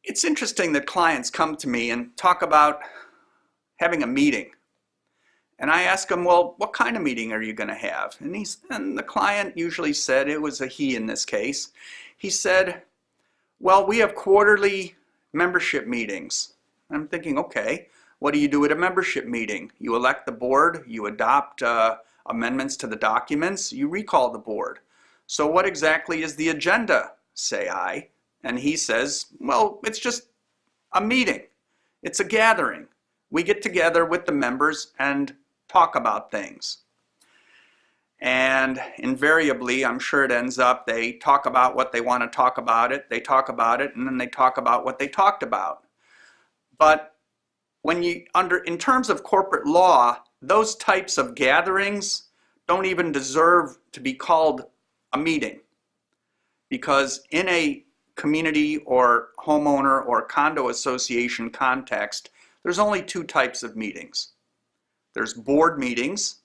It's interesting that clients come to me and talk about having a meeting. And I ask them, well, what kind of meeting are you going to have? And the client usually said, it was a he in this case, he said, well, we have quarterly membership meetings. I'm thinking, okay, what do you do at a membership meeting? You elect the board, you adopt amendments to the documents, you recall the board. So what exactly is the agenda, say I? And he says, well, it's just a meeting. It's a gathering. We get together with the members and talk about things. And invariably, I'm sure it ends up, they talk about what they want to talk about it, they talk about it, and then they talk about what they talked about. But when in terms of corporate law, those types of gatherings don't even deserve to be called a meeting. Because in a community or homeowner or condo association context, there's only two types of meetings. There's board meetings,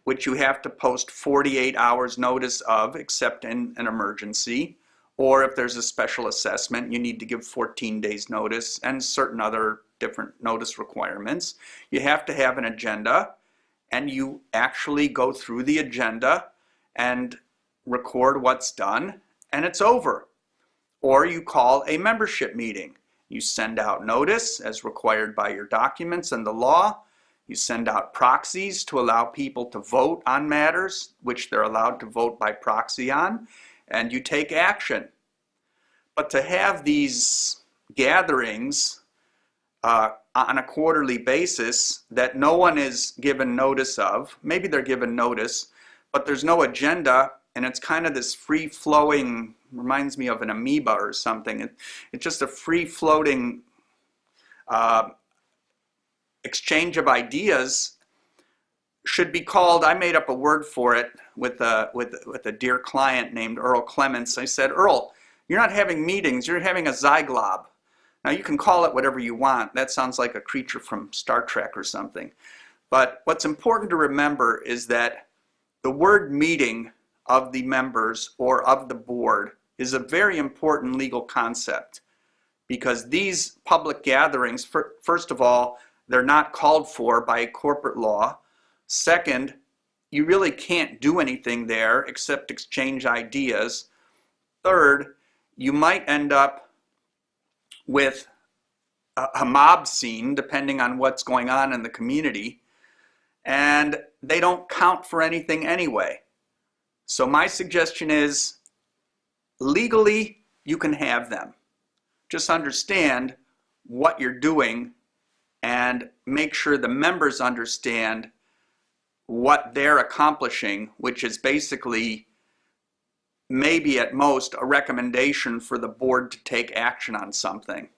which you have to post 48 hours notice of, except in an emergency, or if there's a special assessment, you need to give 14 days notice and certain other different notice requirements. You have to have an agenda, and you actually go through the agenda and record what's done, and it's over. Or you call a membership meeting. You send out notice as required by your documents and the law. You send out proxies to allow people to vote on matters which they're allowed to vote by proxy on, and you take action. But to have these gatherings on a quarterly basis that no one is given notice of, maybe they're given notice, but there's no agenda, and it's kind of this free-flowing, reminds me of an amoeba or something. It's just a free-floating exchange of ideas, should be called, I made up a word for it with a dear client named Earl Clements. I said, Earl, you're not having meetings, you're having a zyglob. Now you can call it whatever you want. That sounds like a creature from Star Trek or something. But what's important to remember is that the word meeting of the members or of the board is a very important legal concept, because these public gatherings, first of all, they're not called for by corporate law. Second, you really can't do anything there except exchange ideas. Third, you might end up with a mob scene depending on what's going on in the community, and they don't count for anything anyway. So my suggestion is, legally, you can have them. Just understand what you're doing and make sure the members understand what they're accomplishing, which is basically maybe at most a recommendation for the board to take action on something.